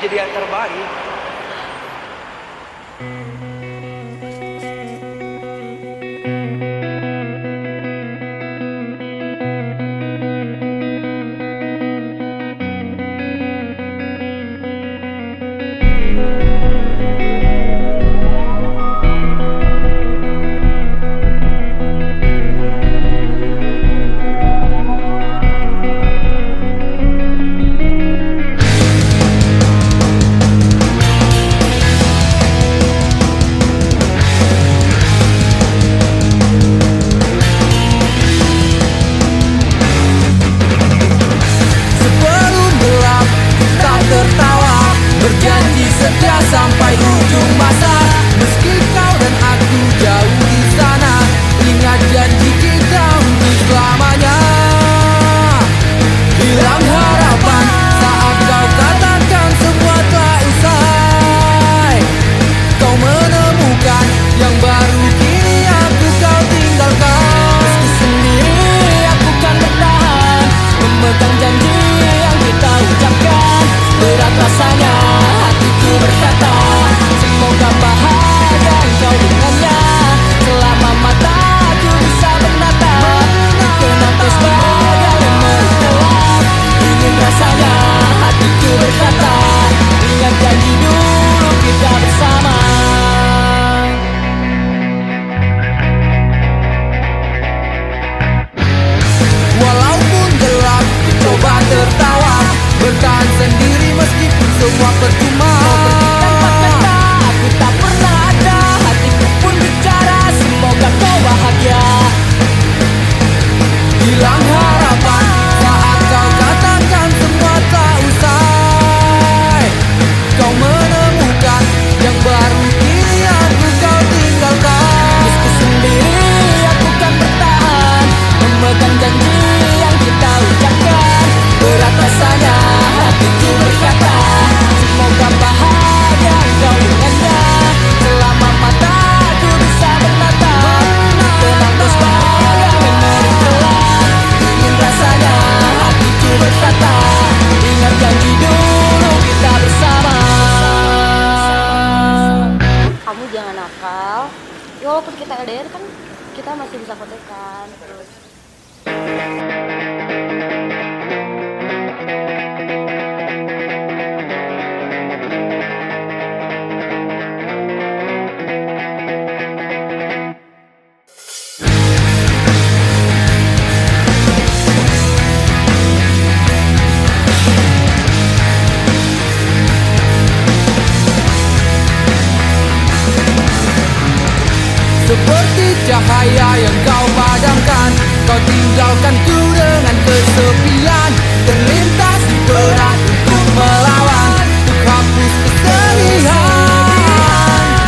jadi yang terbaik. Berjanji setia sampai ujung masa. Meski kau dan aku jauh di sana, ingat janji kita untuk selamanya. Hilang harapan saat kau katakan semua telah usai. Kau menemukan yang baru, kini aku kau tinggalkan. Meski sendiri aku kan bertahan, memegang janji yang kita ucapkan. Berat rasanya hatiku berkata, semoga bahagia engkau dengannya. Selama mataku bisa menatap, kenang kau sebagai memori gelap. Ingin rasanya hatiku berkata, ingat janji dulu kita bersama. Walaupun gelap, coba tertawa, bertahan sendiri meskipun semua percuma. Kau pergi tanpa kata, aku tak pernah ada. Hatiku pun bicara, semoga kau bahagia. Hilang harapan saat kau katakan semua tak usai. Kau menemukan yang baru, kini aku kau tinggalkan. Meski sendiri aku kan bertahan, memegang janji yang kita ucapkan. Berat rasanya hatiku berkata, semoga bahagia engkau dengannya. Selama mataku bisa menatap, tenang terus bahagia memori gelap. Ingin rasanya hatiku berkata, ingat janji dulu kita bersama. Kamu jangan nakal. Ya, walaupun kita LDR kan kita masih bisa kontekan terus. Seperti cahaya yang kau padamkan, kau tinggalkanku dengan kesepian. Terlintas di berat untuk melawan, untuk hapus kesedihan.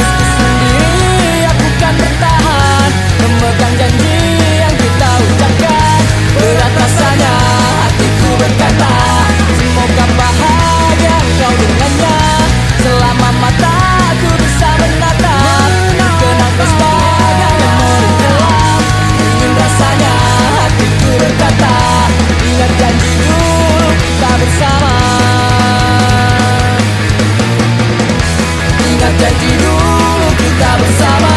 Meski sendiri aku kan bertahan, memegang janji yang kita ucapkan. Berat rasanya hatiku berkata, semoga bahagia engkau dengannya. Selama mataku bisa menatap, kenang kau sebagai memori gelap. Ingin rasanya hatiku berkata, ingat janji dulu kita bersama. Ingat janji dulu kita bersama.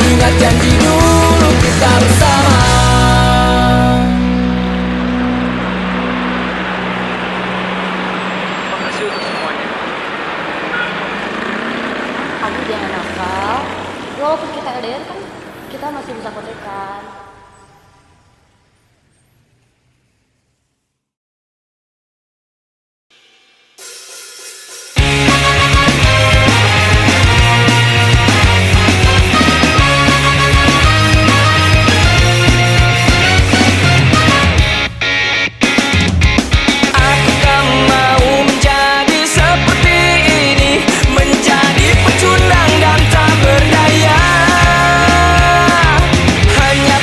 Ingat janji dulu kita bersama. Makasih untuk semuanya. Kamu jangan nakal. Ya, walaupun kita LDR kan kita masih bisa kontekan. Aku tak mau menjadi seperti ini, menjadi pecundang dan tak berdaya. Hanya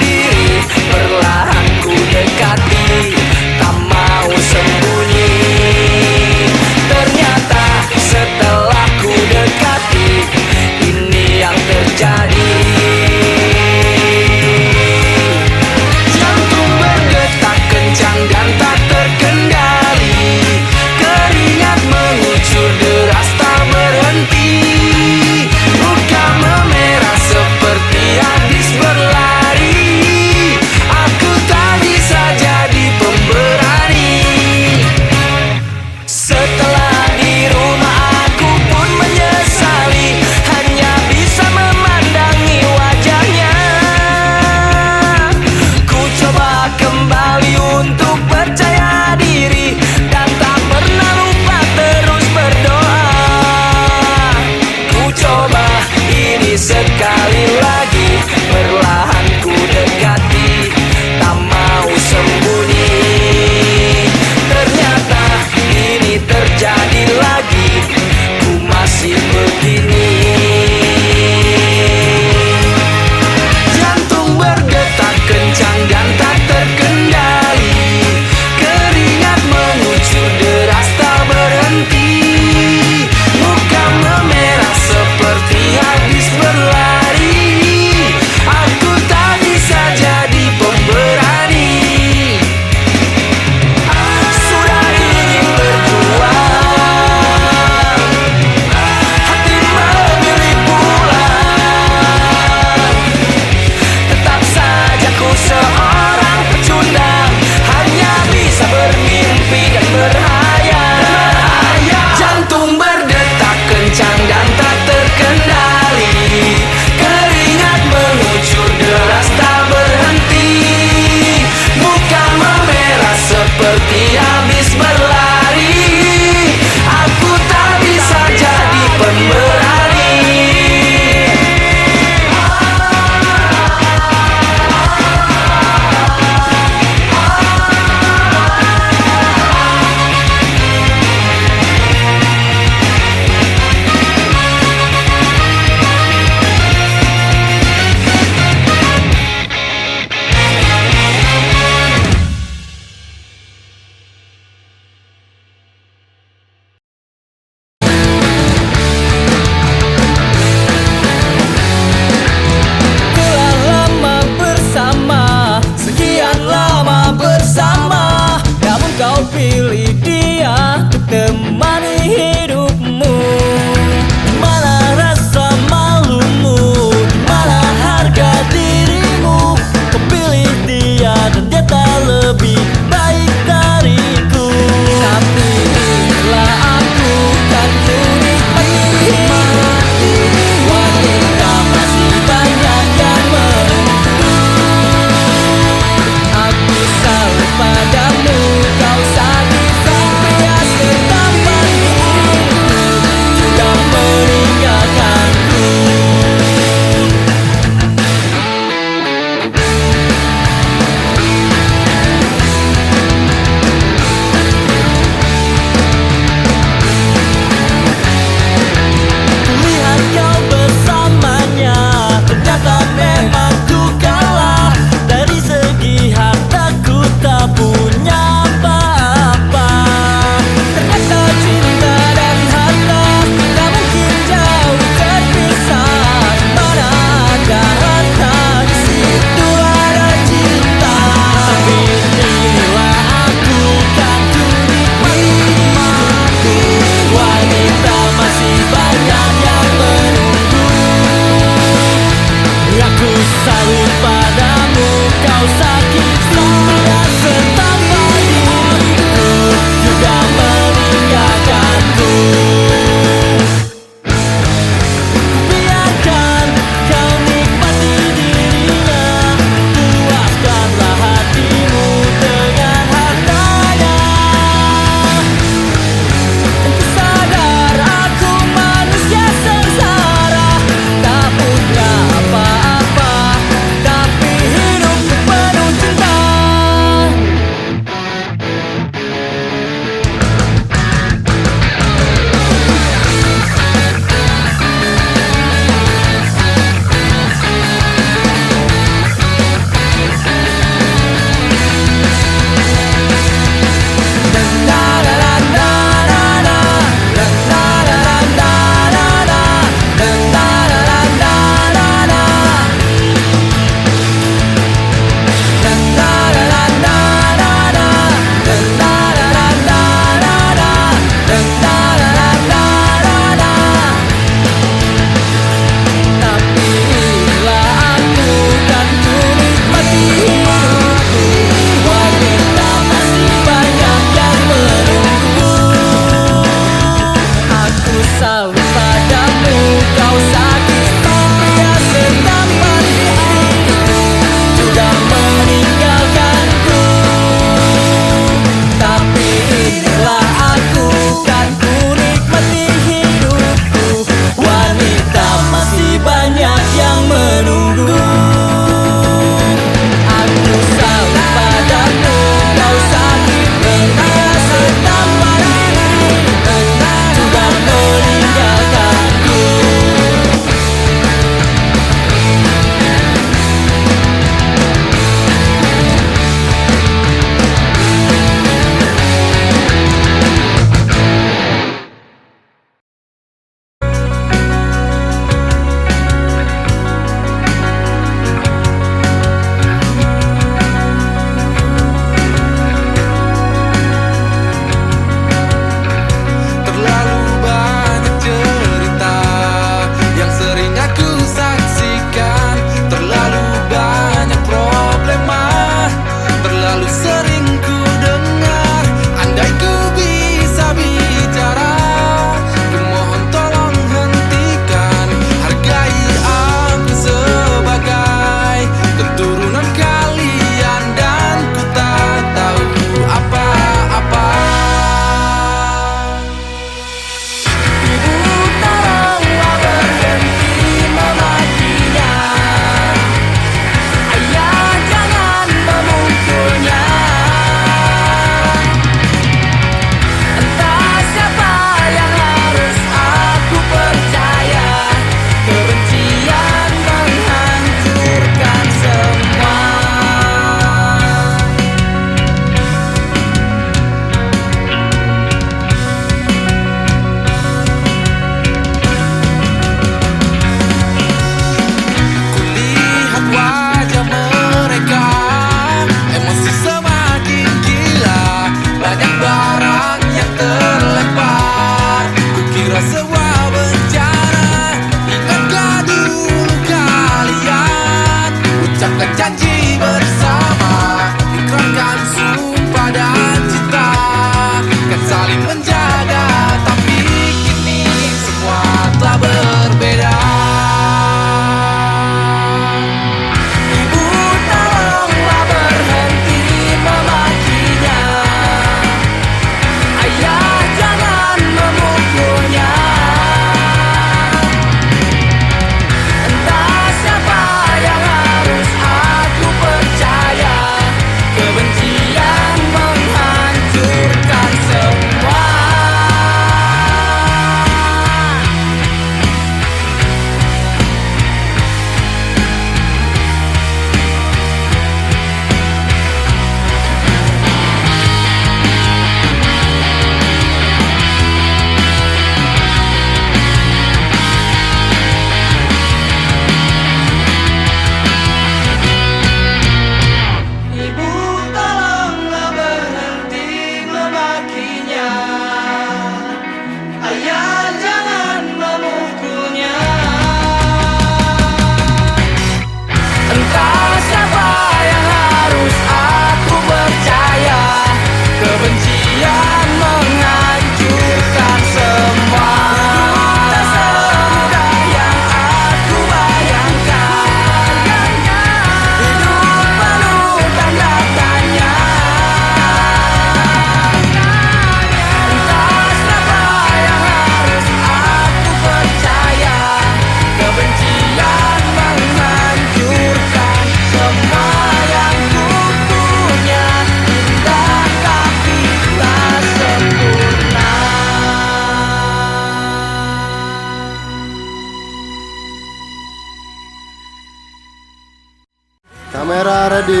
parah deh.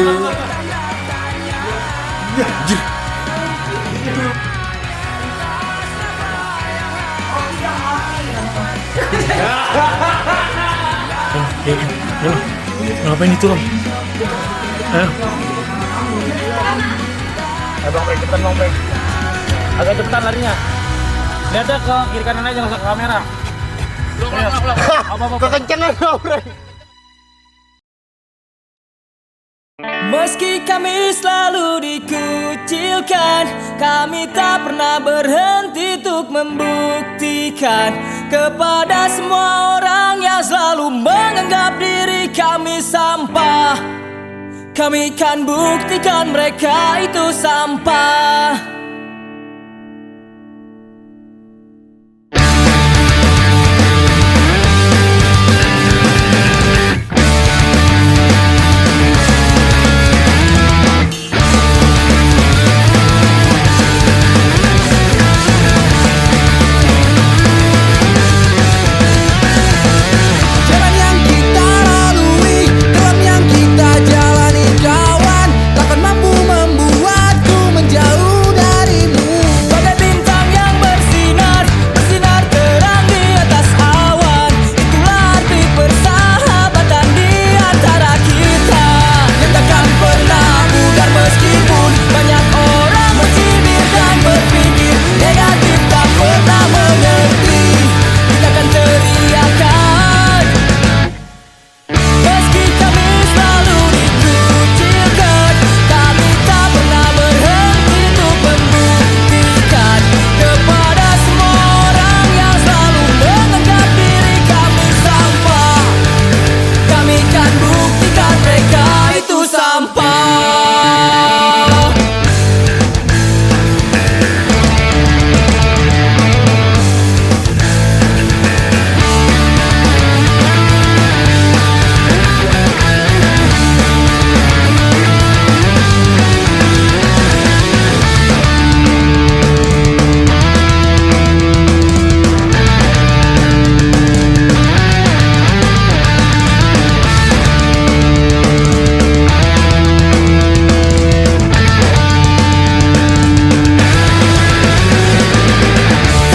Anjir. Ngapain itu, Om? Ayo. Bang Peng, cepetan Bang Peng. Agak cepetan larinya. Lihatnya ke kiri kanan aja, nggak usah ke kamera. Kekencengan Bang Peng. Meski kami selalu dikucilkan, kami tak pernah berhenti untuk membuktikan kepada semua orang yang selalu menganggap diri kami sampah. Kami kan buktikan mereka itu sampah. Jalan yang kita lalui, gelam yang kita jalani, kawan, takkan mampu membuatku menjauh darimu. Bagai bintang yang bersinar, bersinar terang di atas awan. Itulah arti persahabatan di antara kita, yang takkan pernah pudar meskipun banyak orang mencibir dan berpikir negatif, tak pernah mengerti. Kita akan teriakan meski kami selalu dikucilkan, kami tak pernah berhenti untuk membuktikan kepada semua orang yang selalu menganggap diri kami sampah. Kami kan buktikan mereka itu sampah.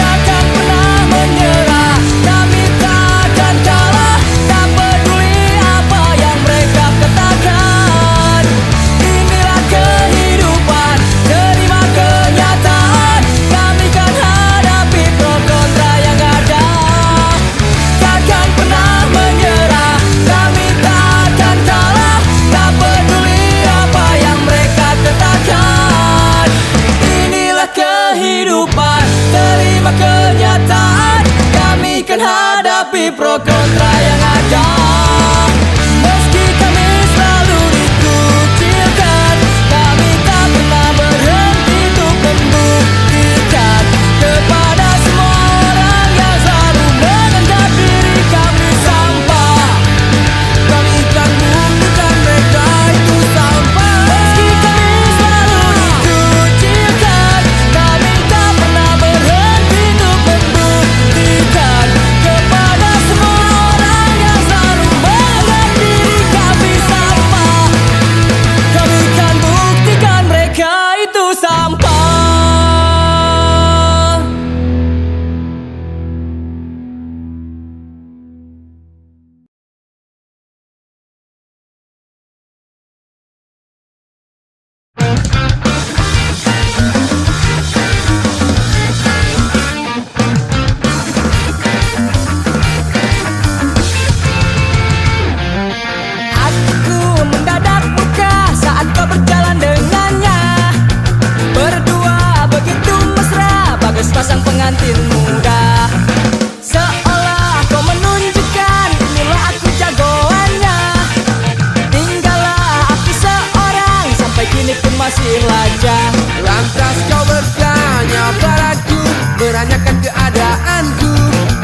Takkan pernah menyerah, kami takkan kalah. Tak peduli apa yang mereka katakan. Inilah kehidupan, terima kenyataan. Kami kan hadapi pro kontra yang ada. Takkan pernah menyerah, kami takkan kalah. Tak peduli apa yang mereka katakan. Inilah kehidupan, terima kenyataan. Kami kan hadapi pro kontra yang ada. Meski kami selalu dikucilkan, kami tak pernah berhenti untuk membuktikan kepada semua orang yang selalu menganggap diri kami sampah. Kami kan buktikan mereka itu sampah. Meski kami selalu dikucilkan, kami tak pernah berhenti untuk membuktikan kepada semua orang yang selalu menganggap diri kami sampah. Kami kan buktikan mereka itu sampah. Hatiku mendadak buka saat kau berjalan dengannya. Berdua begitu mesra, bagus pasang pengantin muda. Seolah kau menunjukkan, inilah aku jagoannya. Tinggallah aku seorang, sampai kini pun masih lajang. Lantas kau bertanya padaku, menanyakan keadaanku.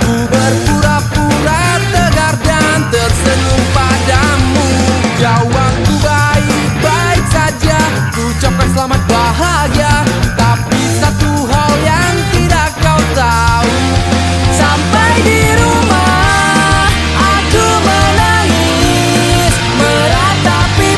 Ku berpura-pura tegar dan tersenyum padamu. Jawabku baik-baik saja, ku ucapkan selamat bahagia. Tapi satu hal yang tidak kau tahu, Sampai di rumah aku menangis, meratapi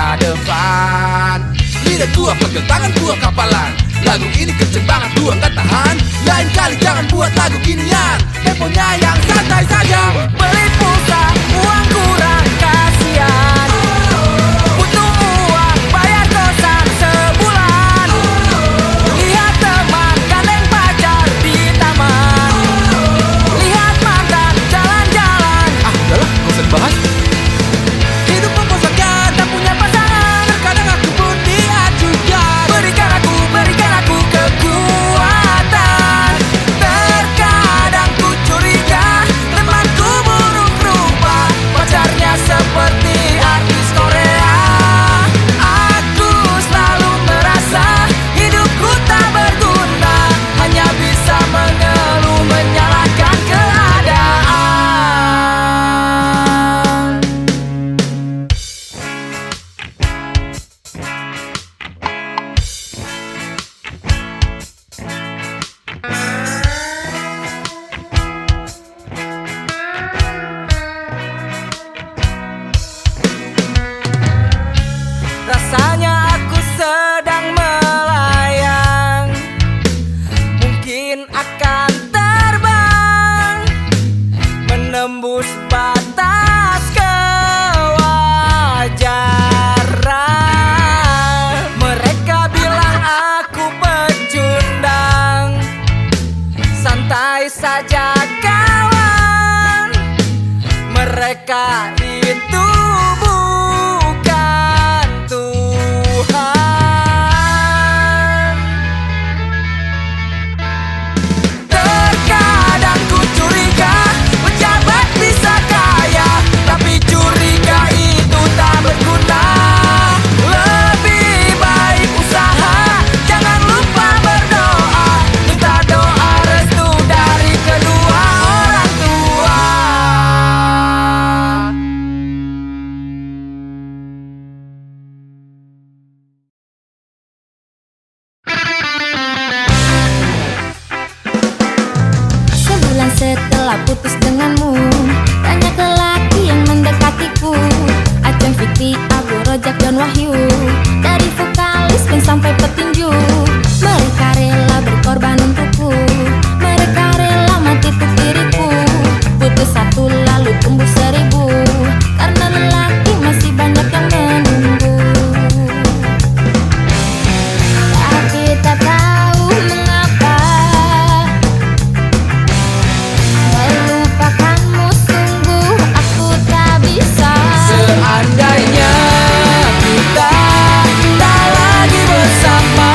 masa depan. Lidah gua pegang tangan gua kapalan. Lagu ini kenceng banget gua nggak tahan. Lain kali jangan buat lagu ginian. Temponya yang santai saja. Beli pulsa, uang kurang, kasihan. Butuh uang, bayar kosan sebulan. Lihat teman, gandeng pacar di taman. Lihat mantan, jalan-jalan. Ah, udahlah, gak usah dibahas. Hidup membosankan, tak punya pasangan. Terkadang aku pun diajukan. Berikan aku kekuatan. Terkadang ku curiga temanku buruk rupa, pacarnya seperti artis Korea. Aku selalu merasa hidupku tak berguna, hanya bisa mengeluh menyalahkan keadaan. Rasanya aku sedang melayang, mungkin akan terbang, menembus batas kewajaran. Mereka bilang aku pecundang, santai saja kawan. Mereka itu bukan Tuhan. Terkadang ku curiga pejabat bisa kaya, tapi curiga itu tak berguna. Lebih baik usaha, jangan lupa berdoa. Minta doa restu dari kedua orang tua. Sebulan setelah putus denganmu, banyak lelaki yang mendekatiku. Aceng, Fikri, Abu, Rojak, dan Wahyu. Dari vokalis pun sampai petinju, mereka rela berkorban untukku. Mereka rela mati untuk diriku. Putus satu lalu tumbuh seribu, karena lelaki masih banyak yang menunggu. Tapi tak tahu mengapa melupakanmu, sungguh aku tak bisa. Seandainya kita tak lagi bersama,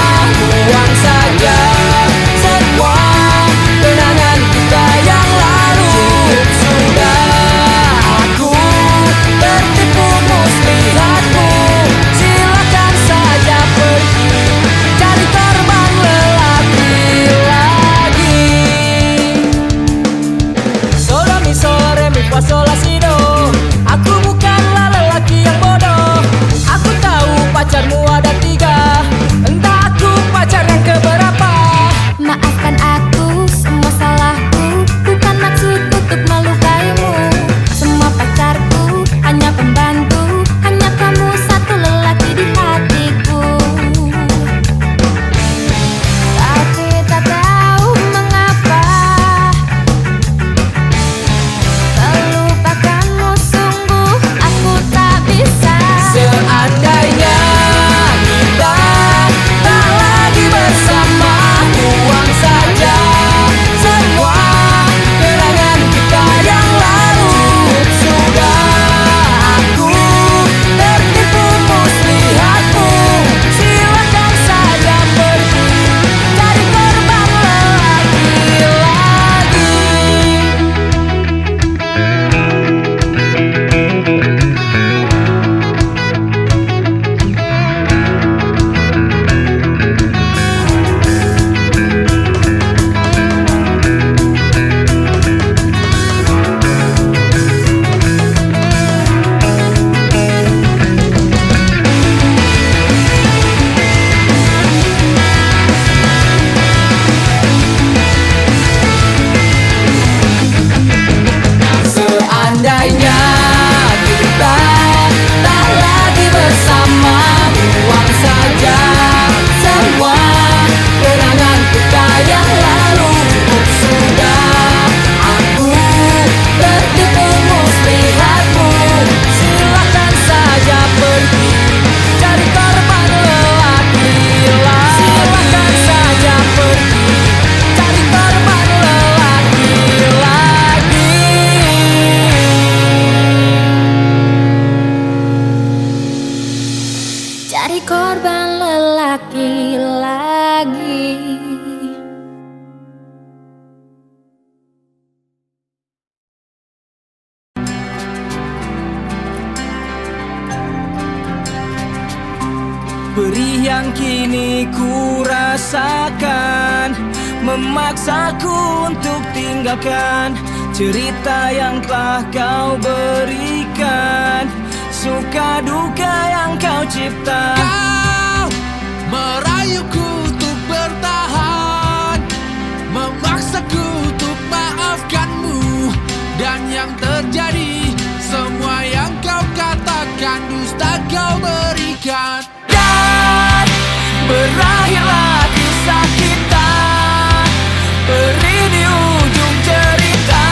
Cari korban lelaki lagi. Perih yang kini ku rasakan memaksaku untuk tinggalkan cerita yang telah kau berikan, suka duka yang kau cipta. Kau merayuku untuk bertahan, memaksaku untuk maafkanmu. Dan yang terjadi, semua yang kau katakan dusta kau berikan. Dan berakhirlah kisah kita, perih di ujung cerita.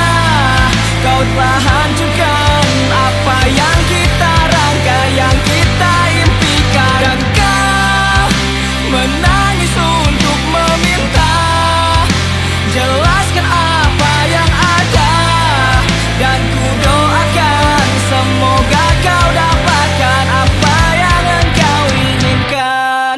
Kau telah hancurkan apa yang kita rangka, yang kita impikan. Dan kau menangis untuk meminta, jelaskan apa yang ada. Dan ku doakan semoga kau dapatkan apa yang engkau inginkan.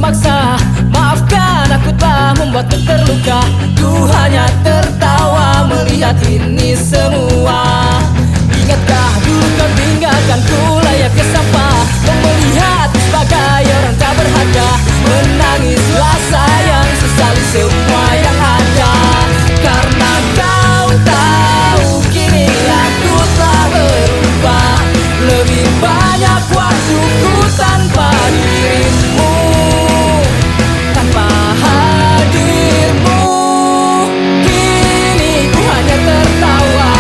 memaksa. Maafkan aku telah membuatmu terluka. Ku hanya tertawa melihat ini semua. Ingatkah dulu kau tinggalkanku layaknya sampah? Kau melihat sebagai orang tak berharga. Menangislah sayang, sesali semua yang ada. Karena kau tahu kini aku telah berubah. Lebih banyak waktuku tanpa dirimu, tanpa hadirmu. Kini ku hanya tertawa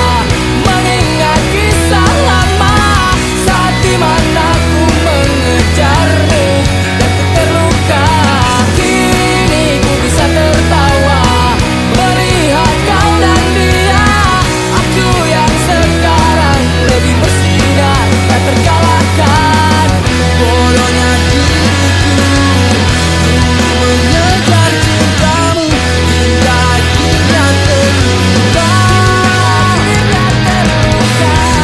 mengingat kisah lama, saat dimana ku mengejarmu dan ku terluka. Kini ku bisa tertawa melihat kau dan dia. Aku yang sekarang lebih bersinar tak terkalahkan. Bodohnya diriku mengejar cintamu hingga akhirnya terluka.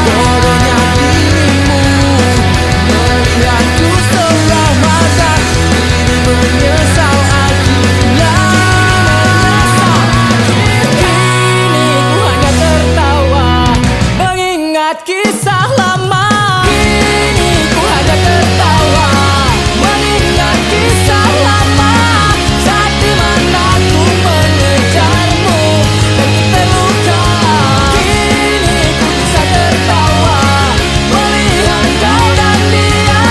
Bodohnya dirimu melihatku sebelah mata. Kini menyesal akhirnya. Kini ku hanya tertawa mengingat kisah lama. Kini ku hanya tertawa mengingat kisah lama, saat dimana ku mengejarmu dan ku terluka. Kini ku bisa tertawa melihat kau dan dia.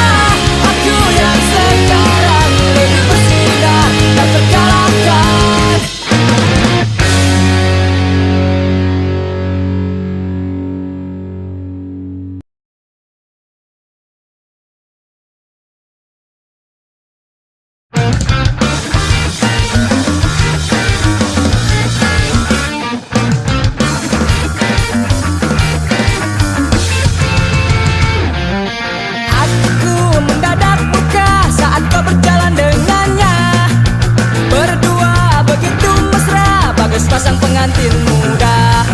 Aku yang sekarang lebih bersinar tak terkalahkan. Aku mendadak buka saat kau berjalan dengannya. Berdua begitu mesra, bagus pasang pengantin muda.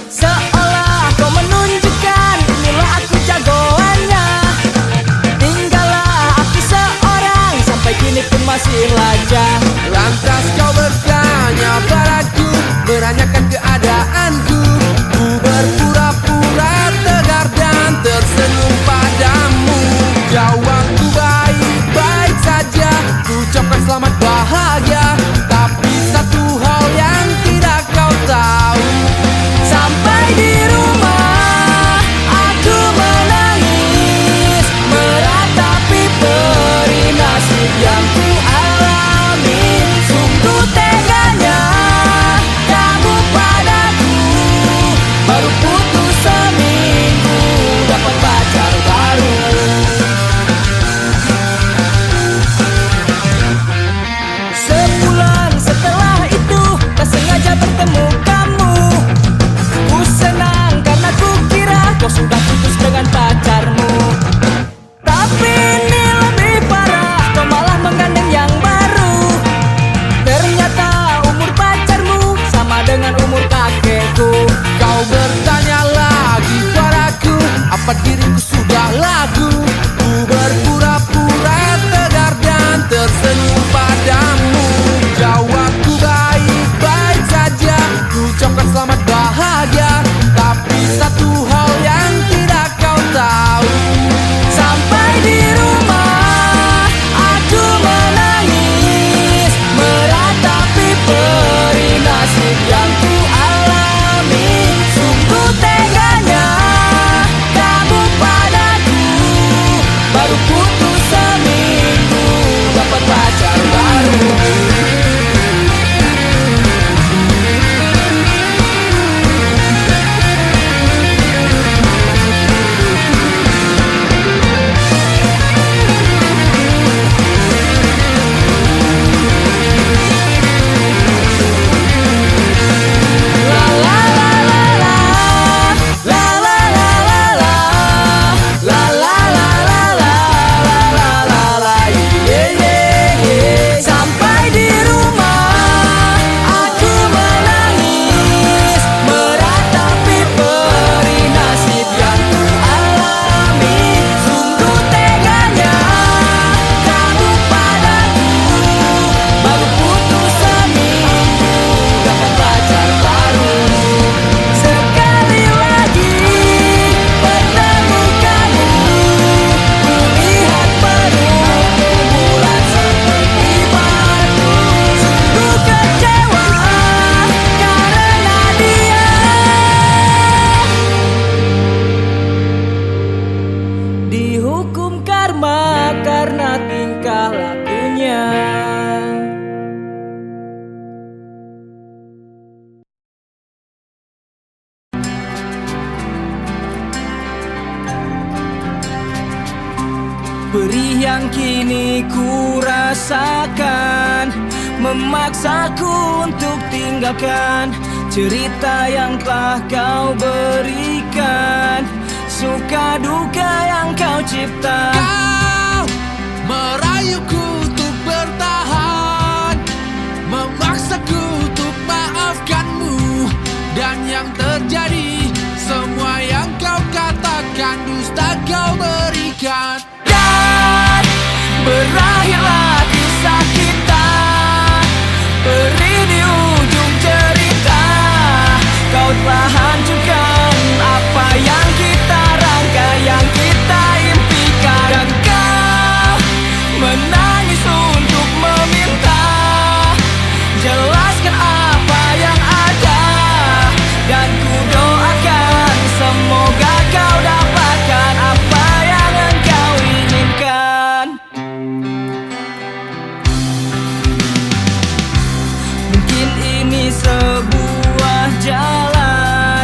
Seolah kau menunjukkan inilah aku jagoannya. Tinggallah aku seorang sampai kini pun masih lajang. Lantas kau bertanya padaku, menanyakan keadaanku. Ku berpura-pura tegar dan tersenyum padamu. Jawabku baik-baik saja, ku ucapkan selamat bahagia. Tapi satu hal yang tidak kau tahu, Sampai di rumah aku menangis, meratapi perih nasib yang ku alami. yang kini ku rasakan memaksaku untuk tinggalkan cerita yang telah kau berikan, suka duka yang kau cipta. Kau merayuku untuk bertahan, memaksaku untuk maafkanmu, dan yang terjadi semua yang kau katakan dusta kau berikan. Dan berakhirlah kisah kita, beri di ujung cerita. Kau telah hancurkan apa yang kita rangka, yang kita impikan. Dan kau menangis untuk meminta, jelaskan apa yang ada. Dan ku doakan semoga kau dapatkan apa yang engkau inginkan. Mungkin ini sebuah jalan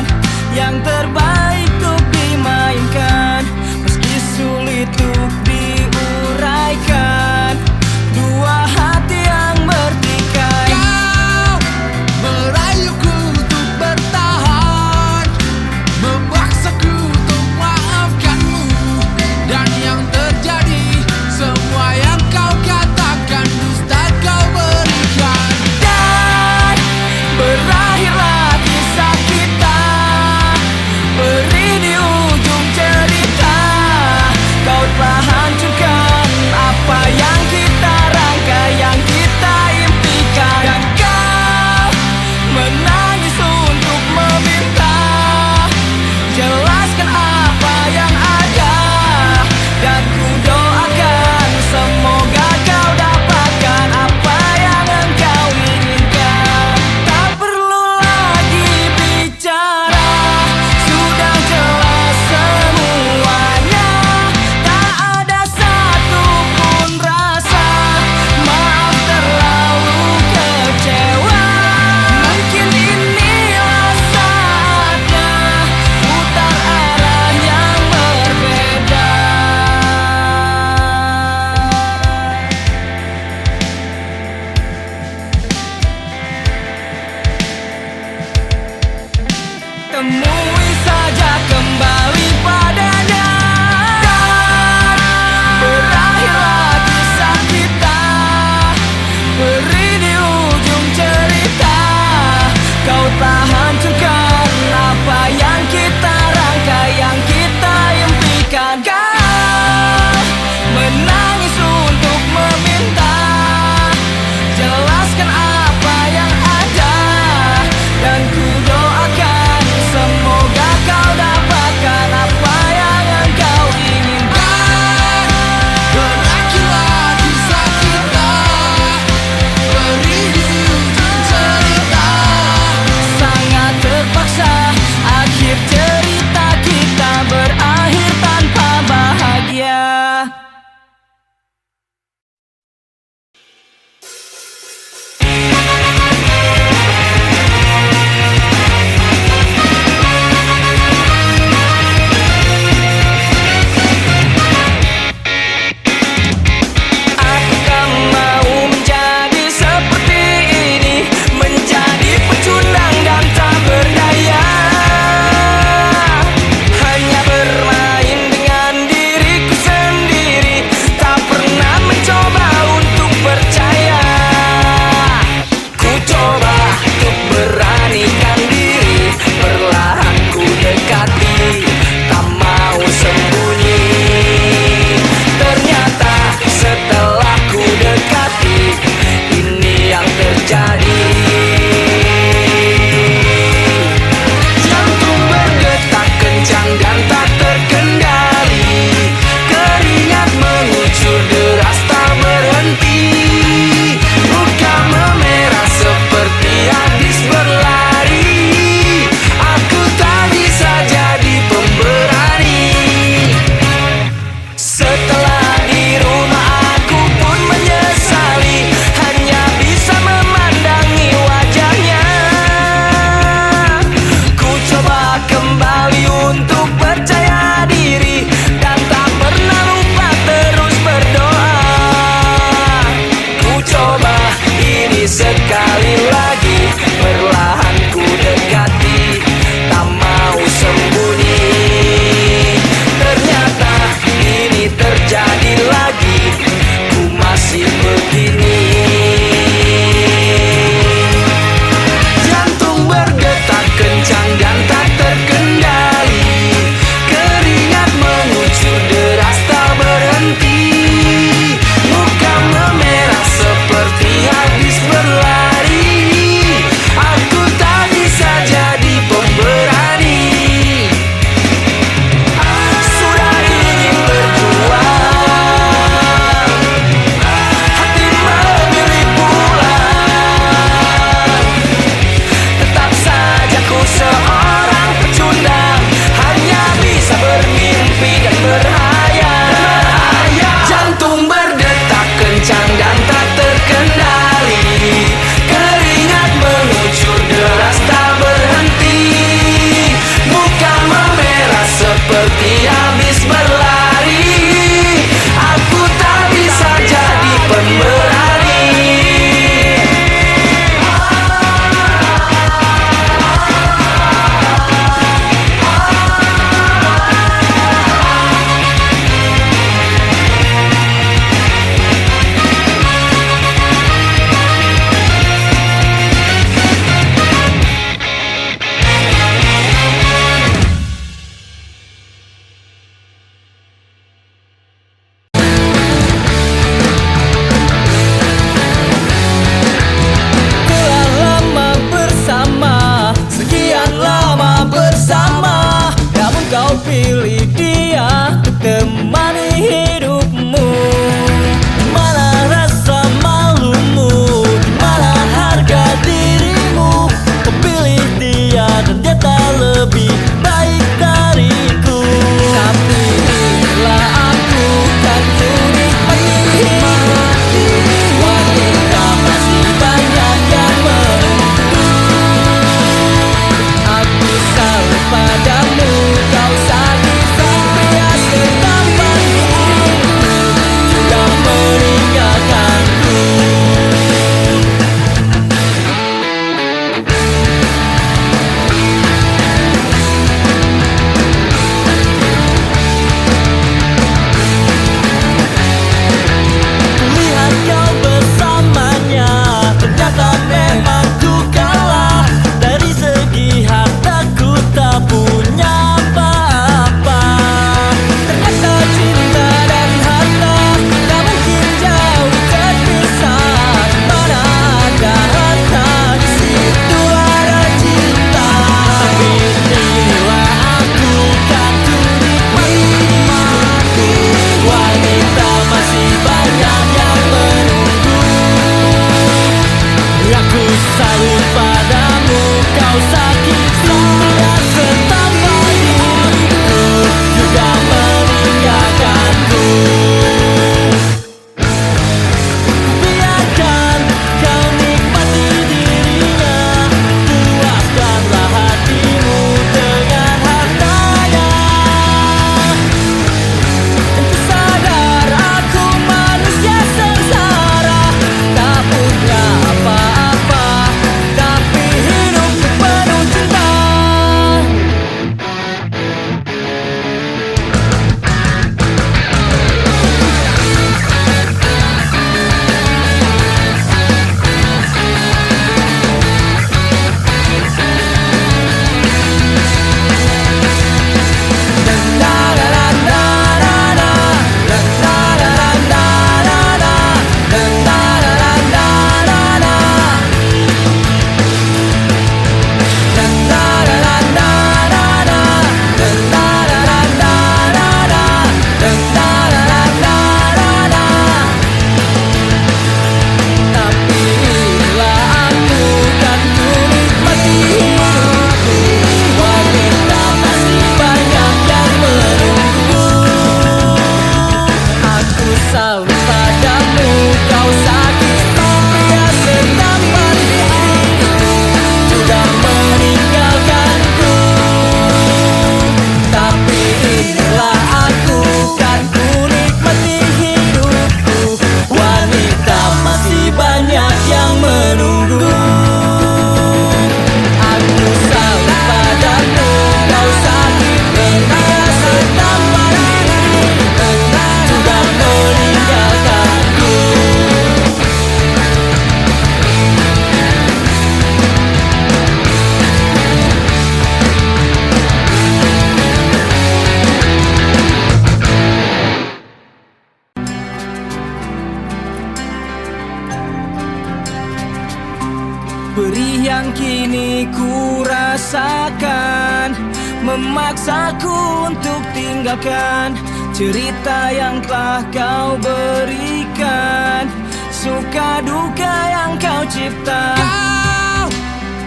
Perih yang kini ku rasakan memaksaku untuk tinggalkan cerita yang telah kau berikan, suka duka yang kau cipta. Kau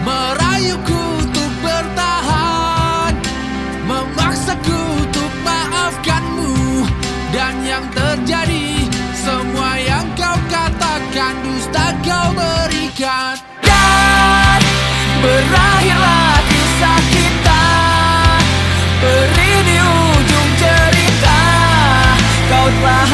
merayuku untuk bertahan, memaksaku untuk maafkanmu. Dan yang terjadi, semua yang kau katakan dusta kau berikan. Dan berakhirlah kisah kita, perih di ujung cerita. Kau telah